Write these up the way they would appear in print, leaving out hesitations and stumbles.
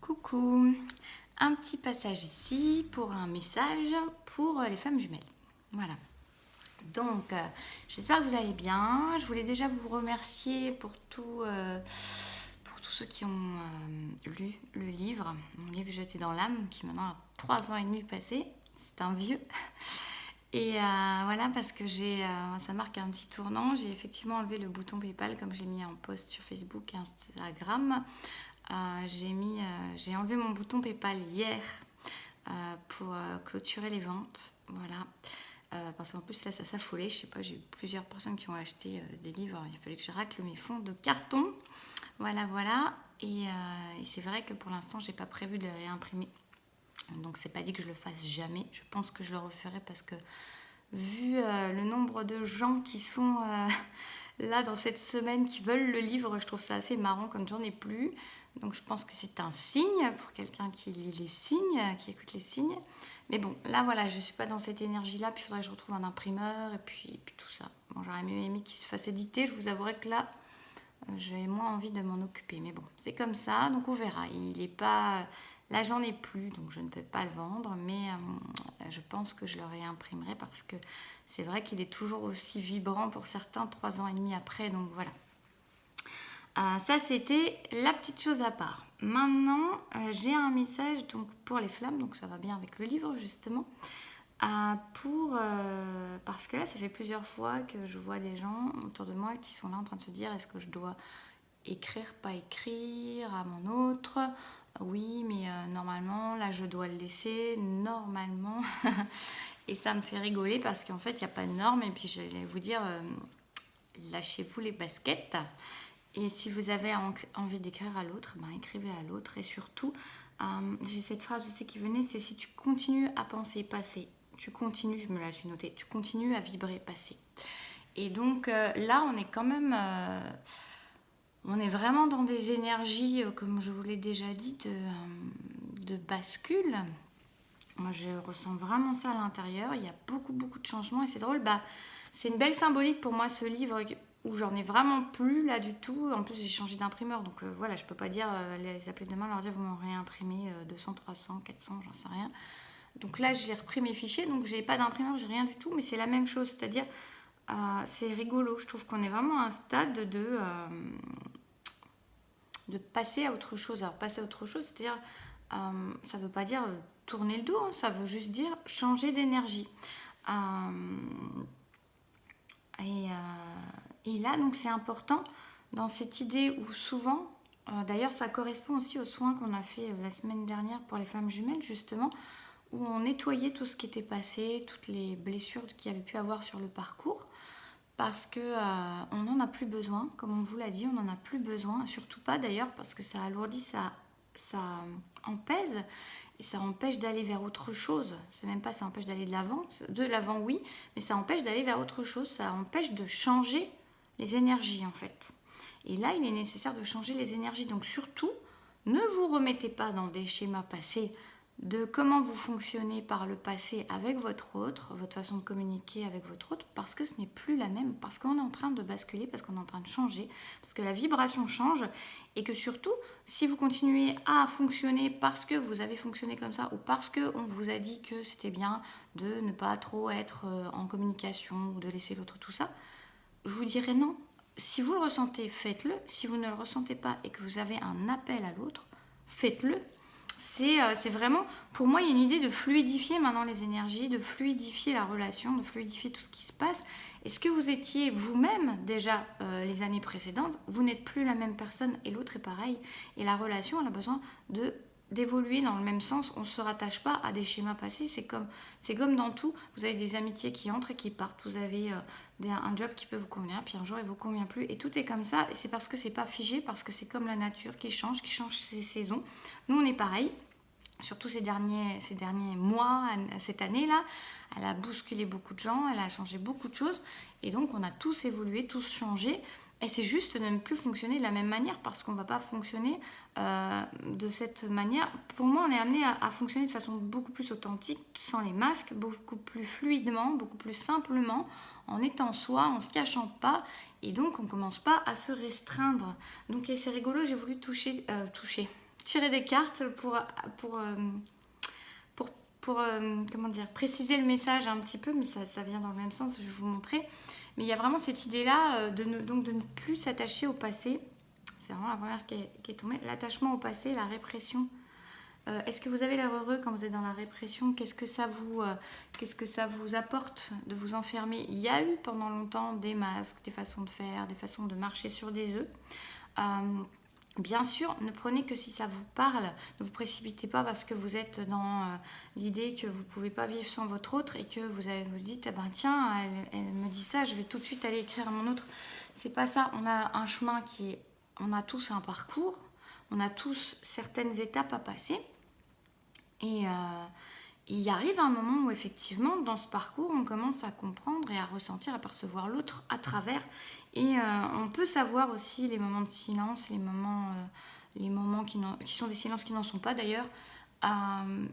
Coucou, un petit passage ici pour un message pour les flammes jumelles. Voilà. Donc, j'espère que vous allez bien. Je voulais déjà vous remercier pour tous ceux qui ont lu le livre, mon livre Jeté dans l'âme, qui maintenant a 3 ans et demi passé. C'est un vieux. Et voilà, parce que ça marque un petit tournant. J'ai effectivement enlevé le bouton PayPal comme j'ai mis en post sur Facebook et Instagram. J'ai enlevé mon bouton PayPal hier pour clôturer les ventes. Voilà. Parce qu'en plus là ça s'affolait, je sais pas, j'ai eu plusieurs personnes qui ont acheté des livres, il fallait que je racle mes fonds de carton. Voilà. Et c'est vrai que pour l'instant j'ai pas prévu de les réimprimer. Donc c'est pas dit que je le fasse jamais. Je pense que je le referai parce que vu le nombre de gens qui sont là dans cette semaine qui veulent le livre, je trouve ça assez marrant quand j'en ai plus. Donc je pense que c'est un signe pour quelqu'un qui lit les signes, qui écoute les signes. Mais bon, là voilà, je suis pas dans cette énergie-là, puis il faudrait que je retrouve un imprimeur et puis tout ça. Bon, j'aurais mieux aimé qu'il se fasse éditer, je vous avouerai que là, j'ai moins envie de m'en occuper. Mais bon, c'est comme ça, donc on verra. Il est pas... Là, j'en ai plus, donc je ne peux pas le vendre, mais je pense que je le réimprimerai parce que c'est vrai qu'il est toujours aussi vibrant pour certains 3 ans et demi après, donc voilà. Ça, c'était la petite chose à part. Maintenant, j'ai un message donc, pour les flammes, donc ça va bien avec le livre justement. Parce que là, ça fait plusieurs fois que je vois des gens autour de moi qui sont là en train de se dire est-ce que je dois écrire, pas écrire à mon autre? Oui, mais normalement, là, je dois le laisser, normalement. Et ça me fait rigoler parce qu'en fait, il n'y a pas de normes. Et puis, j'allais vous dire, lâchez-vous les baskets. Et si vous avez envie d'écrire à l'autre, ben, écrivez à l'autre. Et surtout, j'ai cette phrase aussi qui venait, c'est si tu continues à penser passé, tu continues, je me la suis notée, tu continues à vibrer passé. Et donc là, on est quand même... on est vraiment dans des énergies, comme je vous l'ai déjà dit, de bascule. Moi, je ressens vraiment ça à l'intérieur. Il y a beaucoup de changements et c'est drôle. C'est une belle symbolique pour moi, ce livre où j'en ai vraiment plus là du tout. En plus, j'ai changé d'imprimeur. Donc voilà, je peux pas dire, les appeler demain, leur dire vous m'en réimprimez 200, 300, 400, j'en sais rien. Donc là, j'ai repris mes fichiers. Donc j'ai pas d'imprimeur, j'ai rien du tout. Mais c'est la même chose. C'est-à-dire, c'est rigolo. Je trouve qu'on est vraiment à un stade de passer à autre chose. Alors passer à autre chose, c'est-à-dire, ça veut pas dire tourner le dos, hein, ça veut juste dire changer d'énergie. Et là, donc c'est important dans cette idée où souvent, d'ailleurs ça correspond aussi aux soins qu'on a fait la semaine dernière pour les femmes jumelles justement, où on nettoyait tout ce qui était passé, toutes les blessures qu'il y avait pu avoir sur le parcours, parce que on n'en a plus besoin, comme on vous l'a dit, on n'en a plus besoin, surtout pas d'ailleurs parce que ça alourdit, ça empèse et ça empêche d'aller vers autre chose. C'est même pas ça empêche d'aller de l'avant oui, mais ça empêche d'aller vers autre chose, ça empêche de changer les énergies en fait. Et là, il est nécessaire de changer les énergies. Donc surtout, ne vous remettez pas dans des schémas passés de comment vous fonctionnez par le passé avec votre autre, votre façon de communiquer avec votre autre, parce que ce n'est plus la même, parce qu'on est en train de basculer, parce qu'on est en train de changer, parce que la vibration change, et que surtout, si vous continuez à fonctionner parce que vous avez fonctionné comme ça, ou parce qu'on vous a dit que c'était bien de ne pas trop être en communication, ou de laisser l'autre tout ça, je vous dirais non. Si vous le ressentez, faites-le. Si vous ne le ressentez pas et que vous avez un appel à l'autre, faites-le. C'est vraiment, pour moi, il y a une idée de fluidifier maintenant les énergies, de fluidifier la relation, de fluidifier tout ce qui se passe. Est-ce que vous étiez vous-même déjà les années précédentes? Vous n'êtes plus la même personne et l'autre est pareil. Et la relation, elle a besoin d'évoluer dans le même sens. On ne se rattache pas à des schémas passés. C'est comme dans tout. Vous avez des amitiés qui entrent et qui partent. Vous avez un job qui peut vous convenir, puis un jour il ne vous convient plus. Et tout est comme ça. Et c'est parce que c'est pas figé, parce que c'est comme la nature qui change ses saisons. Nous, on est pareil. Surtout ces derniers mois, cette année-là, elle a bousculé beaucoup de gens, elle a changé beaucoup de choses. Et donc, on a tous évolué, tous changé. Et c'est juste de ne plus fonctionner de la même manière parce qu'on ne va pas fonctionner de cette manière. Pour moi, on est amené à fonctionner de façon beaucoup plus authentique, sans les masques, beaucoup plus fluidement, beaucoup plus simplement, en étant soi, en ne se cachant pas. Et donc, on ne commence pas à se restreindre. Donc, et c'est rigolo, j'ai voulu toucher tirer des cartes pour, pour, comment dire, préciser le message un petit peu, mais ça vient dans le même sens, je vais vous montrer. Mais il y a vraiment cette idée-là donc de ne plus s'attacher au passé. C'est vraiment la première qui est tombée. L'attachement au passé, la répression. Est-ce que vous avez l'air heureux quand vous êtes dans la répression? Qu'est-ce que ça vous apporte de vous enfermer? Il y a eu pendant longtemps des masques, des façons de faire, des façons de marcher sur des œufs. Bien sûr, ne prenez que si ça vous parle. Ne vous précipitez pas parce que vous êtes dans l'idée que vous ne pouvez pas vivre sans votre autre et que vous dites, ah ben tiens, elle me dit ça, je vais tout de suite aller écrire à mon autre. C'est pas ça. On a un chemin on a tous un parcours, on a tous certaines étapes à passer. Et il arrive un moment où effectivement, dans ce parcours, on commence à comprendre et à ressentir, à percevoir l'autre à travers. Et on peut savoir aussi les moments de silence, les moments qui sont des silences qui n'en sont pas d'ailleurs,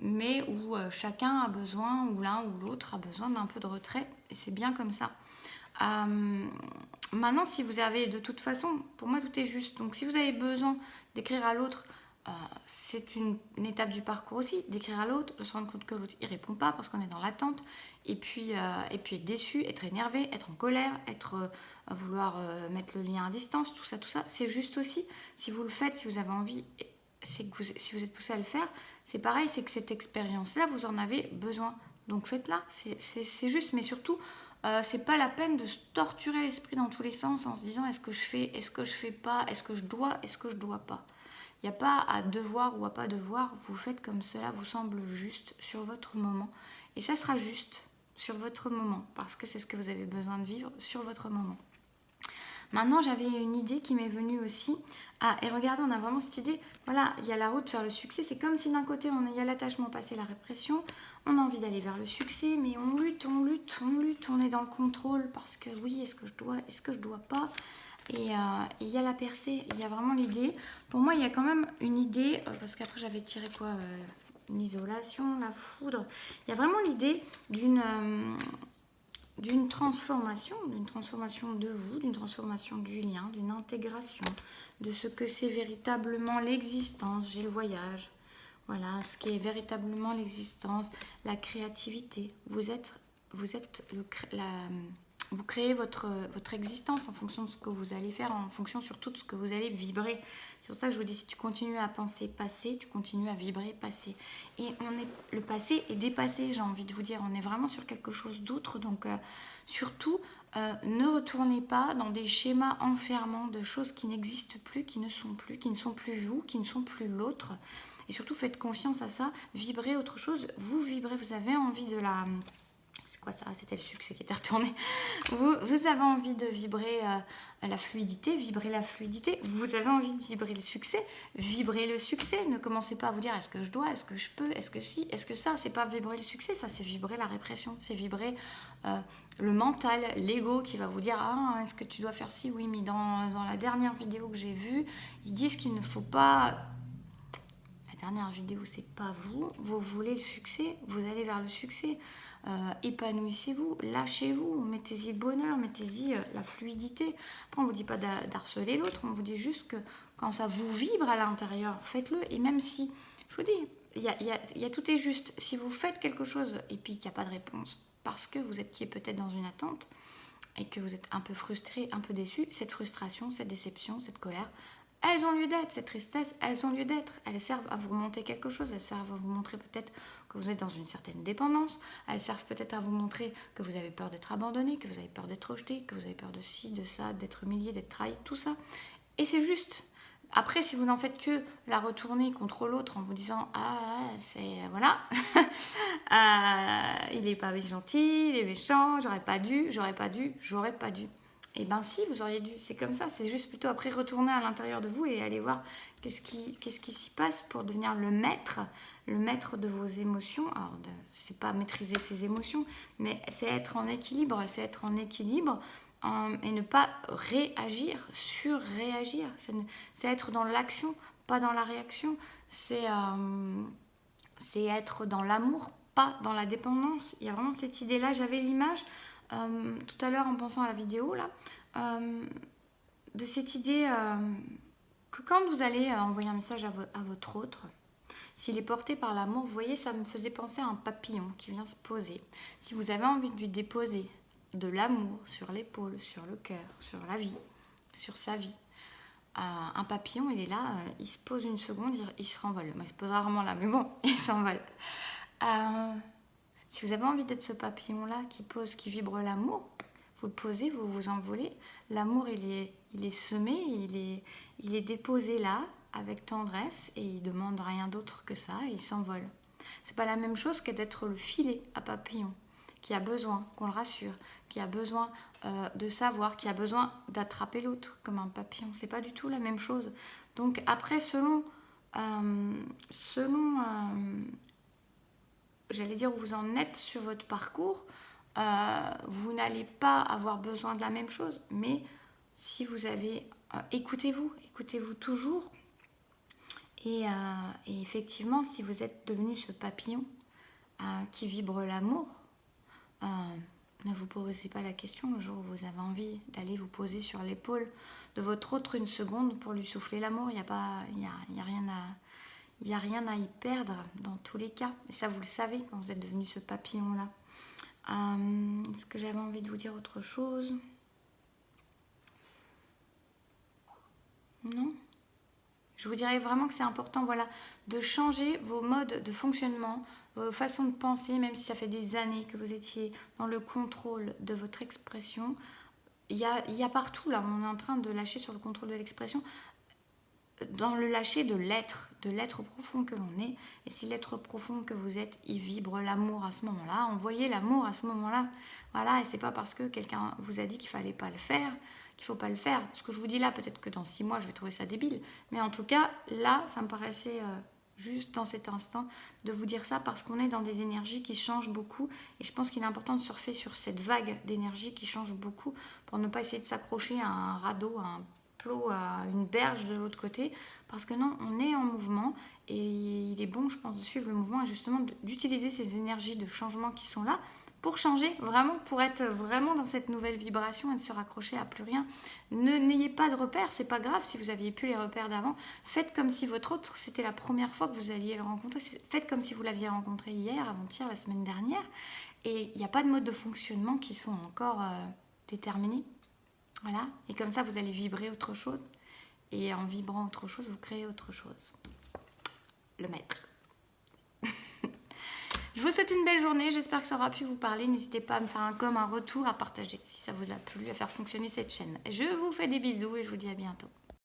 mais où chacun a besoin, ou l'un ou l'autre a besoin d'un peu de retrait. Et c'est bien comme ça. Maintenant, si vous avez, de toute façon, pour moi tout est juste. Donc si vous avez besoin d'écrire à l'autre, c'est une étape du parcours aussi, d'écrire à l'autre, de se rendre compte que l'autre il répond pas parce qu'on est dans l'attente, et puis être déçu, être énervé, être en colère, vouloir mettre le lien à distance, tout ça, c'est juste aussi. Si vous le faites, si vous avez envie, si vous êtes poussé à le faire, c'est pareil, c'est que cette expérience-là, vous en avez besoin. Donc faites-la, c'est juste, mais surtout, c'est pas la peine de se torturer l'esprit dans tous les sens en se disant est-ce que je fais pas, est-ce que je dois pas. Il n'y a pas à devoir ou à pas devoir, vous faites comme cela vous semble juste sur votre moment. Et ça sera juste sur votre moment, parce que c'est ce que vous avez besoin de vivre sur votre moment. Maintenant, j'avais une idée qui m'est venue aussi. Et regardez, on a vraiment cette idée, voilà, il y a la route vers le succès. C'est comme si d'un côté, il y a l'attachement passé, la répression. On a envie d'aller vers le succès, mais on lutte. On est dans le contrôle parce que oui, est-ce que je dois pas. Et il y a la percée, il y a vraiment l'idée. Pour moi, il y a quand même une idée, parce qu'après j'avais tiré quoi l'isolation, la foudre. Il y a vraiment l'idée d'une transformation de vous, d'une transformation du lien, d'une intégration, de ce que c'est véritablement l'existence. J'ai le voyage, voilà, ce qui est véritablement l'existence, la créativité. Vous créez votre existence en fonction de ce que vous allez faire, en fonction surtout de ce que vous allez vibrer. C'est pour ça que je vous dis, si tu continues à penser passé, tu continues à vibrer passé. Et le passé est dépassé, j'ai envie de vous dire. On est vraiment sur quelque chose d'autre. Donc surtout, ne retournez pas dans des schémas enfermants de choses qui n'existent plus, qui ne sont plus vous, qui ne sont plus l'autre. Et surtout, faites confiance à ça. Vibrez autre chose. Vous vibrez, vous avez envie de la... C'est quoi ça? C'était le succès qui était retourné. Vous avez envie de vibrer la fluidité, vibrer la fluidité. Vous avez envie de vibrer le succès, vibrez le succès. Ne commencez pas à vous dire est-ce que je dois, est-ce que je peux, est-ce que si, est-ce que ça. C'est pas vibrer le succès, ça c'est vibrer la répression. C'est vibrer le mental, l'ego qui va vous dire ah, est-ce que tu dois faire ci? Oui, mais dans la dernière vidéo que j'ai vue, ils disent qu'il ne faut pas... Dernière vidéo, c'est pas vous voulez le succès, vous allez vers le succès, épanouissez-vous, lâchez-vous, mettez-y le bonheur, mettez-y la fluidité. Après on vous dit pas d'harceler l'autre, on vous dit juste que quand ça vous vibre à l'intérieur, faites-le. Et même si, je vous dis, il y a tout est juste, si vous faites quelque chose et puis qu'il n'y a pas de réponse parce que vous étiez peut-être dans une attente et que vous êtes un peu frustré, un peu déçu, cette frustration, cette déception, cette colère, elles ont lieu d'être, cette tristesse, elles ont lieu d'être. Elles servent à vous remonter quelque chose, elles servent à vous montrer peut-être que vous êtes dans une certaine dépendance, elles servent peut-être à vous montrer que vous avez peur d'être abandonné, que vous avez peur d'être rejeté, que vous avez peur de ci, de ça, d'être humilié, d'être trahi, tout ça. Et c'est juste. Après, si vous n'en faites que la retourner contre l'autre en vous disant « Ah, c'est... voilà, il n'est pas gentil, il est méchant, j'aurais pas dû. » Eh bien si, vous auriez dû, c'est comme ça, c'est juste plutôt après retourner à l'intérieur de vous et aller voir qu'est-ce qui s'y passe pour devenir le maître de vos émotions. Alors, c'est pas maîtriser ses émotions, mais c'est être en équilibre, et ne pas réagir, surréagir. C'est être dans l'action, pas dans la réaction. C'est être dans l'amour, pas dans la dépendance. Il y a vraiment cette idée-là, j'avais l'image... tout à l'heure en pensant à la vidéo là, de cette idée que quand vous allez envoyer un message à votre autre, s'il est porté par l'amour, vous voyez, ça me faisait penser à un papillon qui vient se poser. Si vous avez envie de lui déposer de l'amour sur l'épaule, sur le cœur, sur la vie, sur sa vie, un papillon, il est là, il se pose une seconde, il se renvole. Moi, il se pose rarement là, mais bon, il s'envole. Si vous avez envie d'être ce papillon-là qui pose, qui vibre l'amour, vous le posez, vous vous envolez. L'amour, il est semé, il est déposé là, avec tendresse, et il ne demande rien d'autre que ça, et il s'envole. C'est pas la même chose que d'être le filet à papillon, qui a besoin qu'on le rassure, qui a besoin de savoir, qui a besoin d'attraper l'autre comme un papillon. C'est pas du tout la même chose. Donc après, selon j'allais dire où vous en êtes sur votre parcours, vous n'allez pas avoir besoin de la même chose. Mais si vous avez... écoutez-vous toujours. Et effectivement, si vous êtes devenu ce papillon qui vibre l'amour, ne vous posez pas la question le jour où vous avez envie d'aller vous poser sur l'épaule de votre autre une seconde pour lui souffler l'amour. Il n'y a rien à y perdre dans tous les cas. Et ça, vous le savez quand vous êtes devenu ce papillon-là. Est-ce que j'avais envie de vous dire autre chose? Non? Je vous dirais vraiment que c'est important, voilà, de changer vos modes de fonctionnement, vos façons de penser, même si ça fait des années que vous étiez dans le contrôle de votre expression. Il y a partout, là, on est en train de lâcher sur le contrôle de l'expression, dans le lâcher de l'être profond que l'on est. Et si l'être profond que vous êtes, il vibre l'amour à ce moment-là, envoyez l'amour à ce moment-là. Voilà, et c'est pas parce que quelqu'un vous a dit qu'il fallait pas le faire, qu'il faut pas le faire. Ce que je vous dis là, peut-être que dans 6 mois, je vais trouver ça débile. Mais en tout cas, là, ça me paraissait juste dans cet instant de vous dire ça parce qu'on est dans des énergies qui changent beaucoup. Et je pense qu'il est important de surfer sur cette vague d'énergie qui change beaucoup pour ne pas essayer de s'accrocher à un radeau, à un plot, à une berge de l'autre côté, parce que non, on est en mouvement et il est bon, je pense, de suivre le mouvement et justement d'utiliser ces énergies de changement qui sont là pour changer, vraiment, pour être vraiment dans cette nouvelle vibration et de se raccrocher à plus rien. N'ayez pas de repères, c'est pas grave si vous aviez plus les repères d'avant. Faites comme si votre autre, c'était la première fois que vous alliez le rencontrer. Faites comme si vous l'aviez rencontré hier, avant-hier, la semaine dernière. Et il n'y a pas de mode de fonctionnement qui sont encore déterminés. Voilà, et comme ça, vous allez vibrer autre chose. Et en vibrant autre chose, vous créez autre chose. Le maître. Je vous souhaite une belle journée. J'espère que ça aura pu vous parler. N'hésitez pas à me faire un retour, à partager si ça vous a plu, à faire fonctionner cette chaîne. Je vous fais des bisous et je vous dis à bientôt.